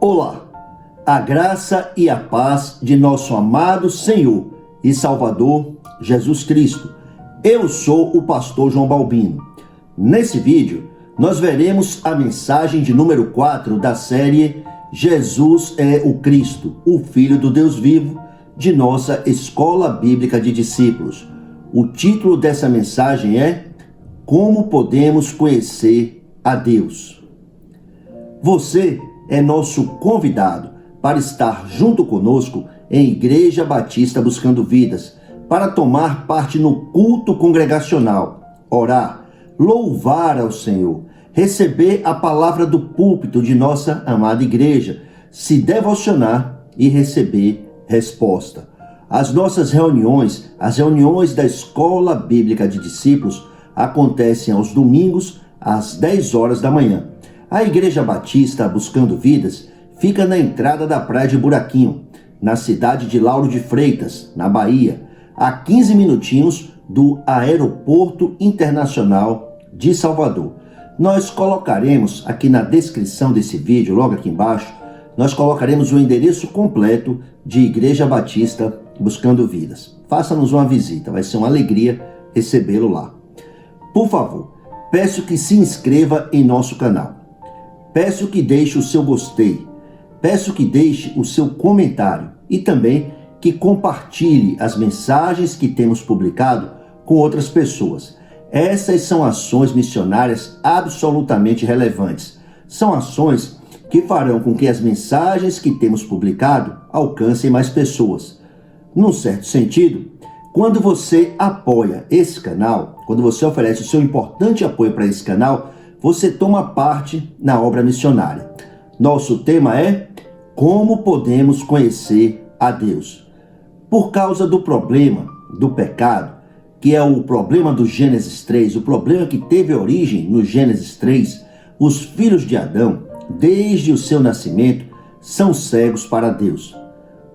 Olá, a graça e a paz de nosso amado Senhor e Salvador Jesus Cristo. Eu sou o pastor João Balbino. Nesse vídeo, nós veremos a mensagem de número 4 da série Jesus é o Cristo, o Filho do Deus Vivo, de nossa Escola Bíblica de Discípulos. O título dessa mensagem é Como podemos conhecer a Deus? Você é nosso convidado para estar junto conosco em Igreja Batista Buscando Vidas, para tomar parte no culto congregacional, orar, louvar ao Senhor, receber a palavra do púlpito de nossa amada igreja, se devocionar e receber resposta. As nossas reuniões, as reuniões da Escola Bíblica de Discípulos, acontecem aos domingos às 10 horas da manhã. A Igreja Batista Buscando Vidas fica na entrada da Praia de Buraquinho, na cidade de Lauro de Freitas, na Bahia, a 15 minutinhos do Aeroporto Internacional de Salvador. Nós colocaremos aqui na descrição desse vídeo, logo aqui embaixo, nós colocaremos o endereço completo de Igreja Batista Buscando Vidas. Faça-nos uma visita, vai ser uma alegria recebê-lo lá. Por favor, peço que se inscreva em nosso canal. Peço que deixe o seu gostei, peço que deixe o seu comentário e também que compartilhe as mensagens que temos publicado com outras pessoas. Essas são ações missionárias absolutamente relevantes. São ações que farão com que as mensagens que temos publicado alcancem mais pessoas. Num certo sentido, quando você apoia esse canal, quando você oferece o seu importante apoio para esse canal, você toma parte na obra missionária. Nosso tema é Como podemos conhecer a Deus? Por causa do problema do pecado, que é o problema do Gênesis 3, o problema que teve origem no Gênesis 3, os filhos de Adão, desde o seu nascimento, são cegos para Deus.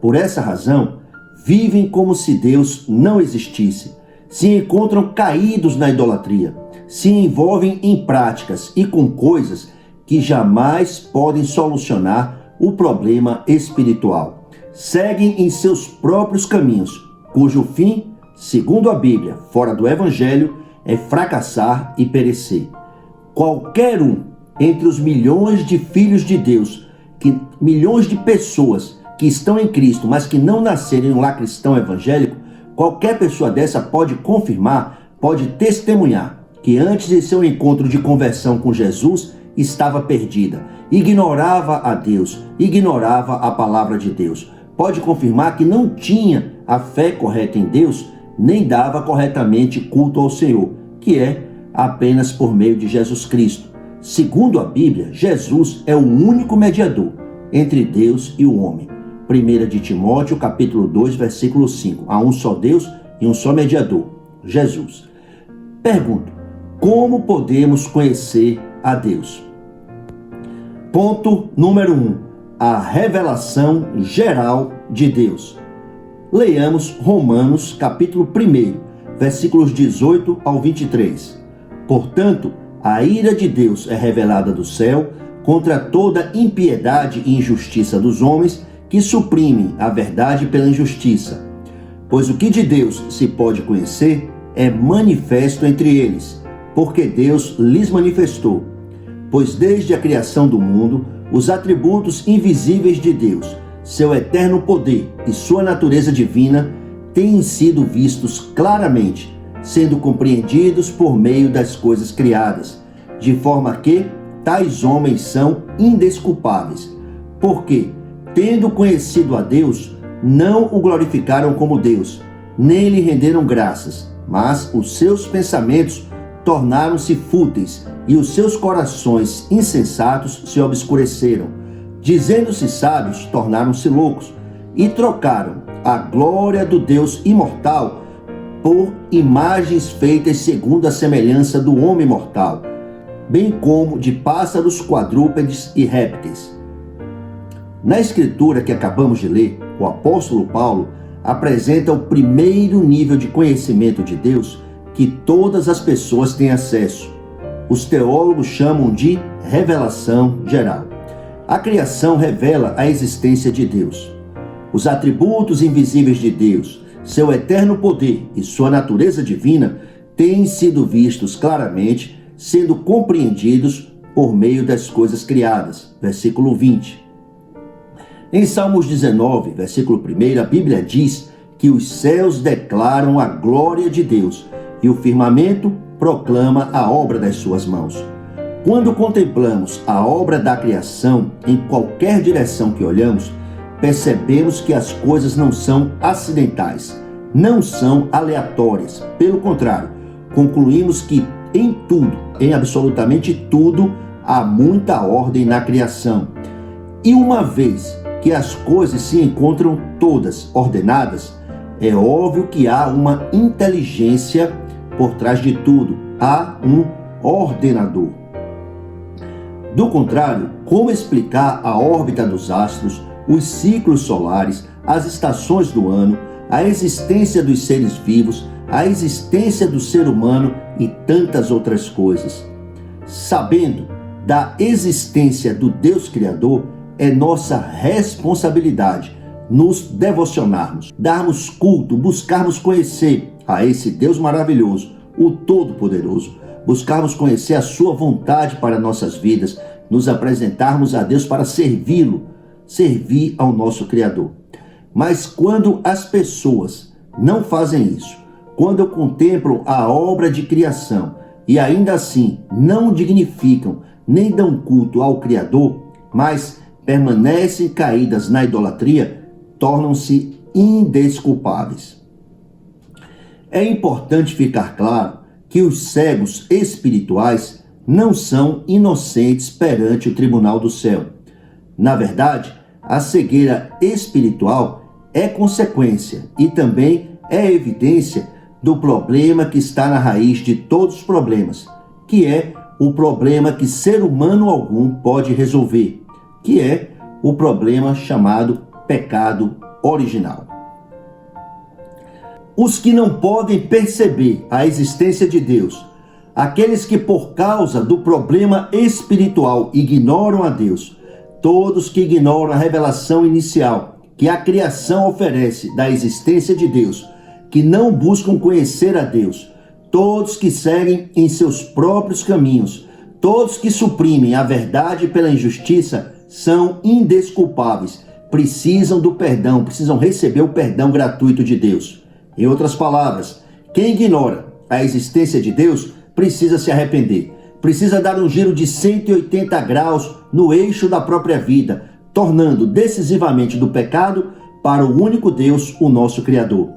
Por essa razão, vivem como se Deus não existisse, se encontram caídos na idolatria, se envolvem em práticas e com coisas que jamais podem solucionar o problema espiritual. Seguem em seus próprios caminhos, cujo fim, segundo a Bíblia, fora do Evangelho, é fracassar e perecer. Qualquer um entre os milhões de filhos de Deus, milhões de pessoas que estão em Cristo, mas que não nasceram em um lar cristão evangélico, qualquer pessoa dessa pode confirmar, pode testemunhar que antes de seu encontro de conversão com Jesus, estava perdida, ignorava a Deus, ignorava a palavra de Deus. Pode confirmar que não tinha a fé correta em Deus, nem dava corretamente culto ao Senhor, que é apenas por meio de Jesus Cristo. Segundo a Bíblia, Jesus é o único mediador entre Deus e o homem. 1 de Timóteo, capítulo 2, versículo 5. Há um só Deus e um só mediador, Jesus. Pergunto, como podemos conhecer a Deus? Ponto número 1. A revelação geral de Deus. Leamos Romanos, capítulo 1, versículos 18 ao 23. Portanto, a ira de Deus é revelada do céu contra toda impiedade e injustiça dos homens que suprimem a verdade pela injustiça. Pois o que de Deus se pode conhecer é manifesto entre eles, porque Deus lhes manifestou. Pois desde a criação do mundo, os atributos invisíveis de Deus, seu eterno poder e sua natureza divina, têm sido vistos claramente, sendo compreendidos por meio das coisas criadas, de forma que tais homens são indesculpáveis, porque, tendo conhecido a Deus, não o glorificaram como Deus, nem lhe renderam graças, mas os seus pensamentos tornaram-se fúteis e os seus corações insensatos se obscureceram. Dizendo-se sábios, tornaram-se loucos e trocaram a glória do Deus imortal por imagens feitas segundo a semelhança do homem mortal, bem como de pássaros, quadrúpedes e répteis. Na escritura que acabamos de ler, o apóstolo Paulo apresenta o primeiro nível de conhecimento de Deus que todas as pessoas têm acesso. os teólogos chamam de revelação geral. A criação revela a existência de Deus. Os atributos invisíveis de Deus, seu eterno poder e sua natureza divina têm sido vistos claramente, sendo compreendidos por meio das coisas criadas. Versículo 20. Em Salmos 19, versículo 1, a Bíblia diz que os céus declaram a glória de Deus e o firmamento proclama a obra das suas mãos. Quando contemplamos a obra da criação, em qualquer direção que olhamos, percebemos que as coisas não são acidentais, não são aleatórias. Pelo contrário, concluímos que em tudo, em absolutamente tudo, há muita ordem na criação. E uma vez que as coisas se encontram todas ordenadas, é óbvio que há uma inteligência por trás de tudo. Há um ordenador. Do contrário, como explicar a órbita dos astros, os ciclos solares, as estações do ano, a existência dos seres vivos, a existência do ser humano e tantas outras coisas? Sabendo da existência do Deus Criador, é nossa responsabilidade nos devocionarmos, darmos culto, buscarmos conhecer a esse Deus maravilhoso, o Todo-Poderoso, buscarmos conhecer a sua vontade para nossas vidas, nos apresentarmos a Deus para servi-lo, servir ao nosso Criador. Mas quando as pessoas não fazem isso, quando contemplam a obra de criação e ainda assim não dignificam nem dão culto ao Criador, mas permanecem caídas na idolatria, tornam-se indesculpáveis. É importante ficar claro que os cegos espirituais não são inocentes perante o tribunal do céu. Na verdade, a cegueira espiritual é consequência e também é evidência do problema que está na raiz de todos os problemas, que é o problema que ser humano algum pode resolver, que é o problema chamado pecado original. Os que não podem perceber a existência de Deus, aqueles que por causa do problema espiritual ignoram a Deus, todos que ignoram a revelação inicial que a criação oferece da existência de Deus, que não buscam conhecer a Deus, todos que seguem em seus próprios caminhos, todos que suprimem a verdade pela injustiça, são indesculpáveis, precisam do perdão, precisam receber o perdão gratuito de Deus. Em outras palavras, quem ignora a existência de Deus precisa se arrepender, precisa dar um giro de 180 graus no eixo da própria vida, tornando decisivamente do pecado para o único Deus, o nosso Criador.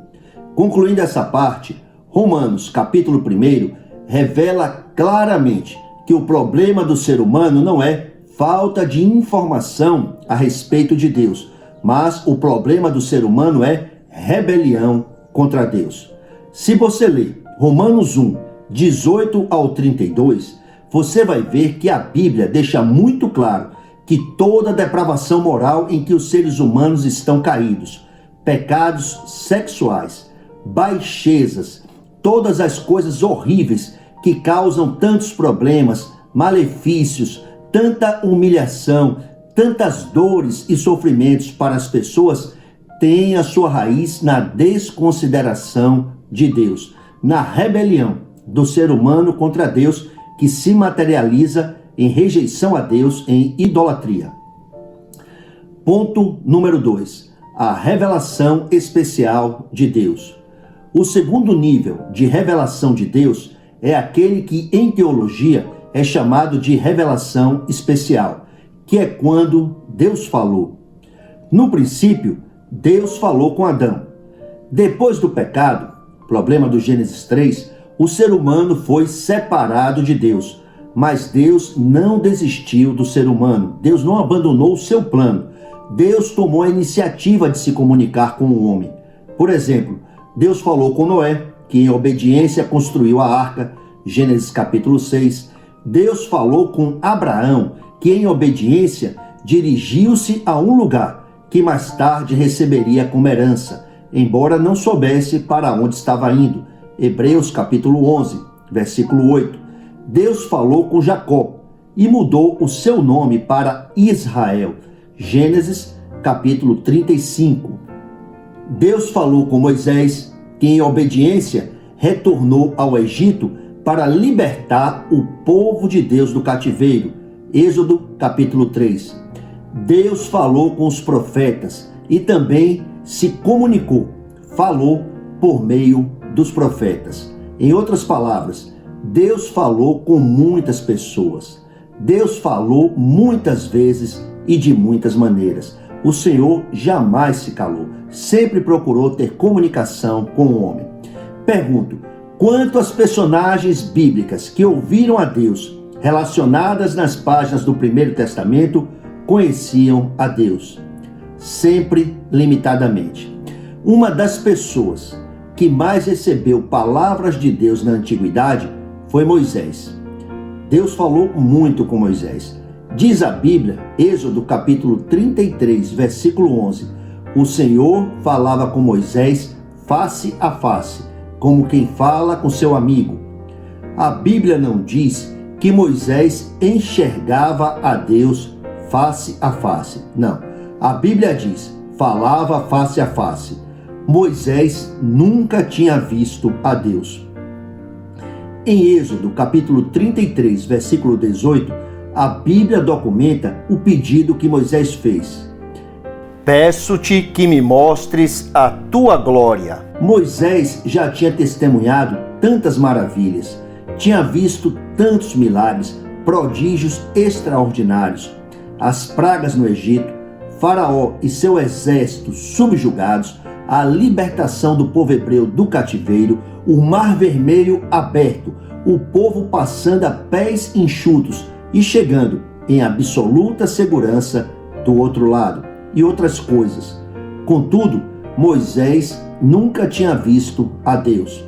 Concluindo essa parte, Romanos, capítulo 1, revela claramente que o problema do ser humano não é falta de informação a respeito de Deus, mas o problema do ser humano é rebelião contra Deus. Se você ler Romanos 1, 18 ao 32, você vai ver que a Bíblia deixa muito claro que toda depravação moral em que os seres humanos estão caídos, pecados sexuais, baixezas, todas as coisas horríveis que causam tantos problemas, malefícios, tanta humilhação, tantas dores e sofrimentos para as pessoas, tem a sua raiz na desconsideração de Deus, na rebelião do ser humano contra Deus, que se materializa em rejeição a Deus, em idolatria. Ponto número 2. A revelação especial de Deus. O segundo nível de revelação de Deus é aquele que, em teologia, é chamado de revelação especial, que é quando Deus falou. No princípio, Deus falou com Adão. Depois do pecado, problema do Gênesis 3, o ser humano foi separado de Deus, mas Deus não desistiu do ser humano. Deus não abandonou o seu plano. Deus tomou a iniciativa de se comunicar com o homem. Por exemplo, Deus falou com Noé, que em obediência construiu a arca, Gênesis capítulo 6. Deus falou com Abraão, que em obediência dirigiu-se a um lugar que mais tarde receberia como herança, embora não soubesse para onde estava indo. Hebreus capítulo 11, versículo 8. Deus falou com Jacó e mudou o seu nome para Israel. Gênesis capítulo 35. Deus falou com Moisés, que em obediência retornou ao Egito para libertar o povo de Deus do cativeiro. Êxodo capítulo 3. Deus falou com os profetas e também se comunicou, falou por meio dos profetas. Em outras palavras, Deus falou com muitas pessoas. Deus falou muitas vezes e de muitas maneiras. O Senhor jamais se calou, sempre procurou ter comunicação com o homem. Pergunto, quantas personagens bíblicas que ouviram a Deus, relacionadas nas páginas do Primeiro Testamento, conheciam a Deus? Sempre limitadamente. Uma das pessoas que mais recebeu palavras de Deus na antiguidade foi Moisés. Deus falou muito com Moisés. Diz a Bíblia, Êxodo capítulo 33, versículo 11, o Senhor falava com Moisés face a face, como quem fala com seu amigo. A Bíblia não diz que Moisés enxergava a Deus face a face. Não, a Bíblia diz, falava face a face. Moisés nunca tinha visto a Deus. Em Êxodo capítulo 33, versículo 18, a Bíblia documenta o pedido que Moisés fez. Peço-te que me mostres a tua glória. Moisés já tinha testemunhado tantas maravilhas, tinha visto tantos milagres, prodígios extraordinários, as pragas no Egito, Faraó e seu exército subjugados, a libertação do povo hebreu do cativeiro, o Mar Vermelho aberto, o povo passando a pés enxutos e chegando em absoluta segurança do outro lado, e outras coisas. Contudo, Moisés nunca tinha visto a Deus.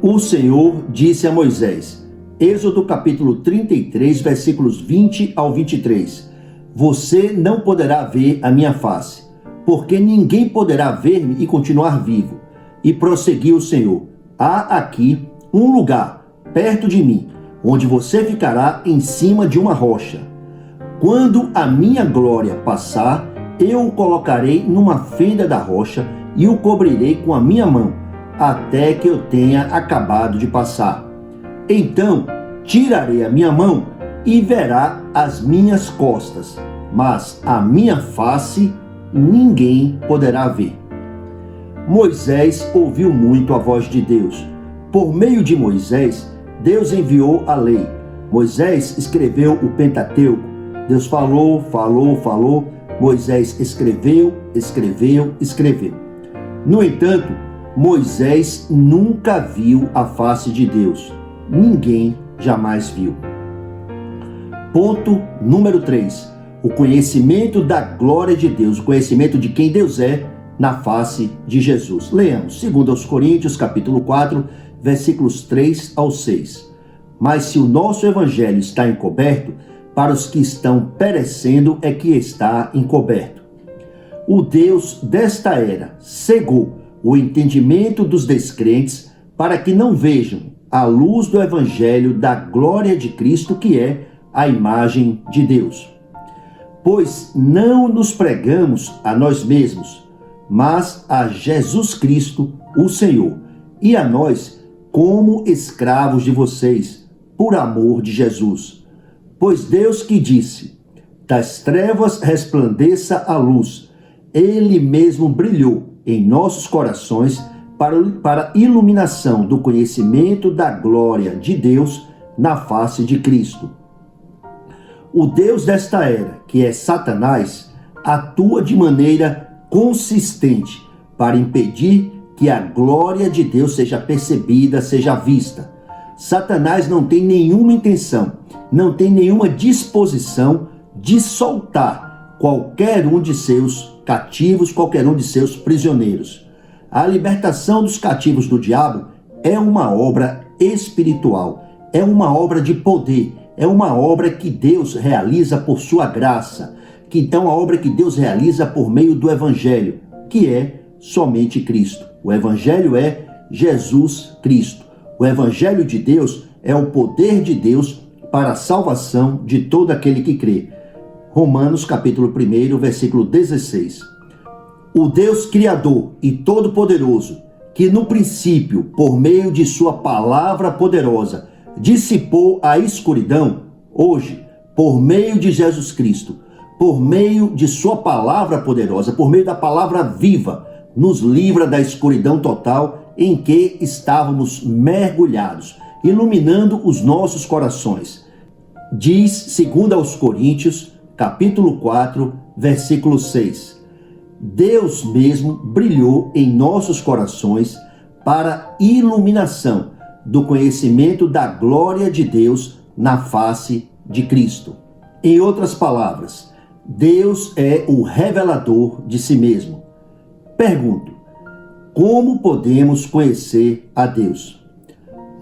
O Senhor disse a Moisés, Êxodo capítulo 33, versículos 20 ao 23, você não poderá ver a minha face, porque ninguém poderá ver-me e continuar vivo. E prosseguiu o Senhor, há aqui um lugar perto de mim, onde você ficará em cima de uma rocha. Quando a minha glória passar, eu o colocarei numa fenda da rocha e o cobrirei com a minha mão, até que eu tenha acabado de passar. Então tirarei a minha mão e verá as minhas costas, mas a minha face ninguém poderá ver. Moisés ouviu muito a voz de Deus. Por meio de Moisés, Deus enviou a lei. Moisés escreveu o Pentateuco. Deus falou. Moisés escreveu. No entanto, Moisés nunca viu a face de Deus. Ninguém jamais viu. Ponto número 3. O conhecimento da glória de Deus, o conhecimento de quem Deus é na face de Jesus. Leamos 2 Coríntios capítulo 4, versículos 3 ao 6. Mas se o nosso evangelho está encoberto, para os que estão perecendo é que está encoberto. O Deus desta era cegou o entendimento dos descrentes para que não vejam a luz do evangelho da glória de Cristo, que é a imagem de Deus. Pois não nos pregamos a nós mesmos, mas a Jesus Cristo, o Senhor, e a nós como escravos de vocês, por amor de Jesus. Pois Deus que disse, das trevas resplandeça a luz, Ele mesmo brilhou em nossos corações para a iluminação do conhecimento da glória de Deus na face de Cristo. O Deus desta era, que é Satanás, atua de maneira consistente para impedir que a glória de Deus seja percebida, seja vista. Satanás não tem nenhuma intenção, não tem nenhuma disposição de soltar qualquer um de seus cativos, qualquer um de seus prisioneiros. A libertação dos cativos do diabo é uma obra espiritual, é uma obra de poder, é uma obra que Deus realiza por sua graça, que então a obra que Deus realiza por meio do Evangelho, que é somente Cristo. O Evangelho é Jesus Cristo. O Evangelho de Deus é o poder de Deus para a salvação de todo aquele que crê. Romanos capítulo 1, versículo 16. O Deus Criador e Todo-Poderoso, que no princípio, por meio de sua palavra poderosa, dissipou a escuridão, hoje, por meio de Jesus Cristo, por meio de sua palavra poderosa, por meio da palavra viva, nos livra da escuridão total em que estávamos mergulhados, iluminando os nossos corações. Diz, segundo aos Coríntios, capítulo 4, versículo 6. Deus mesmo brilhou em nossos corações para iluminação do conhecimento da glória de Deus na face de Cristo. Em outras palavras, Deus é o revelador de si mesmo. Pergunto, como podemos conhecer a Deus?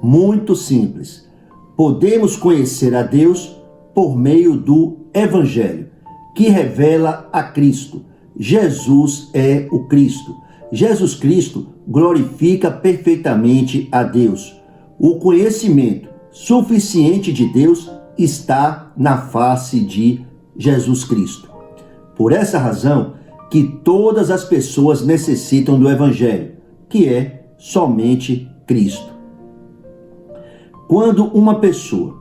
Muito simples. Podemos conhecer a Deus por meio do Evangelho, que revela a Cristo. Jesus é o Cristo. Jesus Cristo glorifica perfeitamente a Deus. O conhecimento suficiente de Deus está na face de Jesus Cristo. Por essa razão que todas as pessoas necessitam do Evangelho, que é somente Cristo. Quando uma pessoa,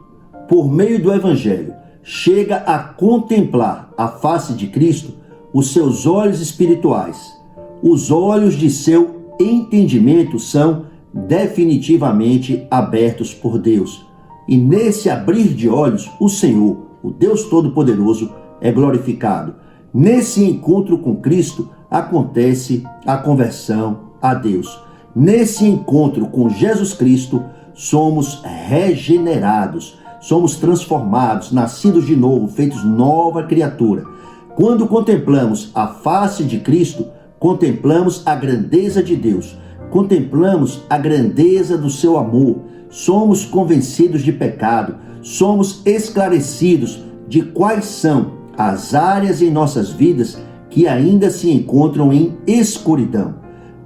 por meio do Evangelho, chega a contemplar a face de Cristo, os seus olhos espirituais, os olhos de seu entendimento são definitivamente abertos por Deus. E nesse abrir de olhos, o Senhor, o Deus Todo-Poderoso, é glorificado. Nesse encontro com Cristo, acontece a conversão a Deus. Nesse encontro com Jesus Cristo, somos regenerados, somos transformados, nascidos de novo, feitos nova criatura. Quando contemplamos a face de Cristo, contemplamos a grandeza de Deus, contemplamos a grandeza do seu amor, somos convencidos de pecado, somos esclarecidos de quais são as áreas em nossas vidas que ainda se encontram em escuridão.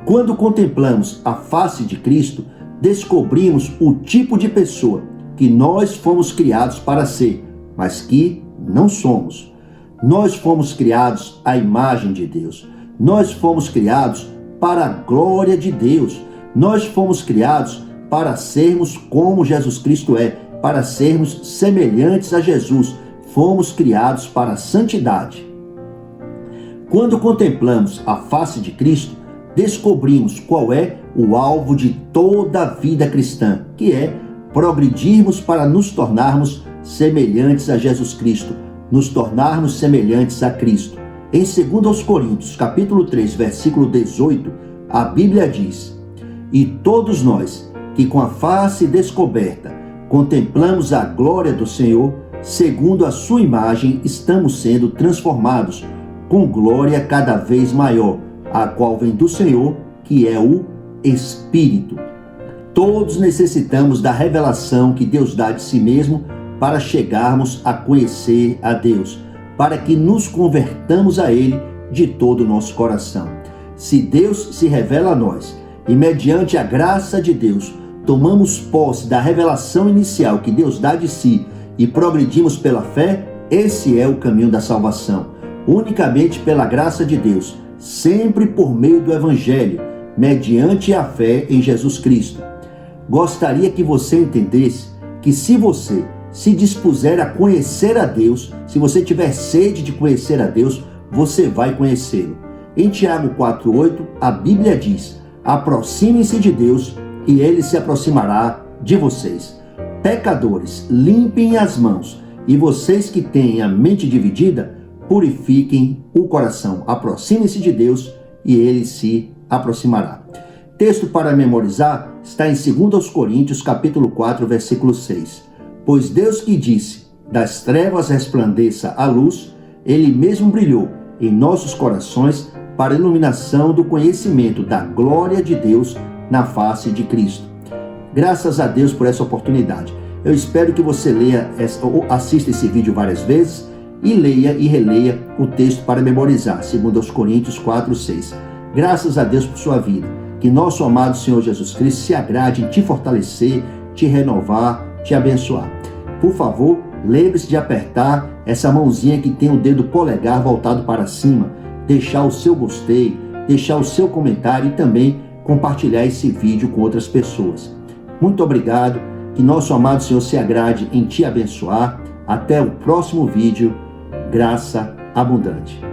Quando contemplamos a face de Cristo, descobrimos o tipo de pessoa que nós fomos criados para ser, mas que não somos. Nós fomos criados à imagem de Deus. Nós fomos criados para a glória de Deus. Nós fomos criados para sermos como Jesus Cristo é, para sermos semelhantes a Jesus. Fomos criados para a santidade. Quando contemplamos a face de Cristo, descobrimos qual é o alvo de toda a vida cristã, que é progredirmos para nos tornarmos semelhantes a Jesus Cristo, nos tornarmos semelhantes a Cristo. Em 2 Coríntios, capítulo 3, versículo 18, a Bíblia diz: E todos nós, que com a face descoberta contemplamos a glória do Senhor, segundo a sua imagem, estamos sendo transformados com glória cada vez maior, a qual vem do Senhor, que é o Espírito. Todos necessitamos da revelação que Deus dá de si mesmo para chegarmos a conhecer a Deus, para que nos convertamos a Ele de todo o nosso coração. Se Deus se revela a nós e mediante a graça de Deus tomamos posse da revelação inicial que Deus dá de si e progredimos pela fé, esse é o caminho da salvação. Unicamente pela graça de Deus, sempre por meio do Evangelho, mediante a fé em Jesus Cristo. Gostaria que você entendesse que se você se dispuser a conhecer a Deus, se você tiver sede de conhecer a Deus, você vai conhecê-lo. Em Tiago 4,8, a Bíblia diz: aproximem-se de Deus e Ele se aproximará de vocês. Pecadores, limpem as mãos, e vocês que têm a mente dividida, purifiquem o coração. Aproximem-se de Deus e Ele se aproximará. Texto para memorizar está em 2 Coríntios, capítulo 4, versículo 6. Pois Deus que disse, das trevas resplandeça a luz, Ele mesmo brilhou em nossos corações para a iluminação do conhecimento da glória de Deus na face de Cristo. Graças a Deus por essa oportunidade. Eu espero que você leia ou assista esse vídeo várias vezes e leia e releia o texto para memorizar, 2 Coríntios 4, 6. Graças a Deus por sua vida. Que nosso amado Senhor Jesus Cristo se agrade em te fortalecer, te renovar, te abençoar. Por favor, lembre-se de apertar essa mãozinha que tem o dedo polegar voltado para cima, deixar o seu gostei, deixar o seu comentário e também compartilhar esse vídeo com outras pessoas. Muito obrigado, que nosso amado Senhor se agrade em te abençoar. Até o próximo vídeo. Graça abundante.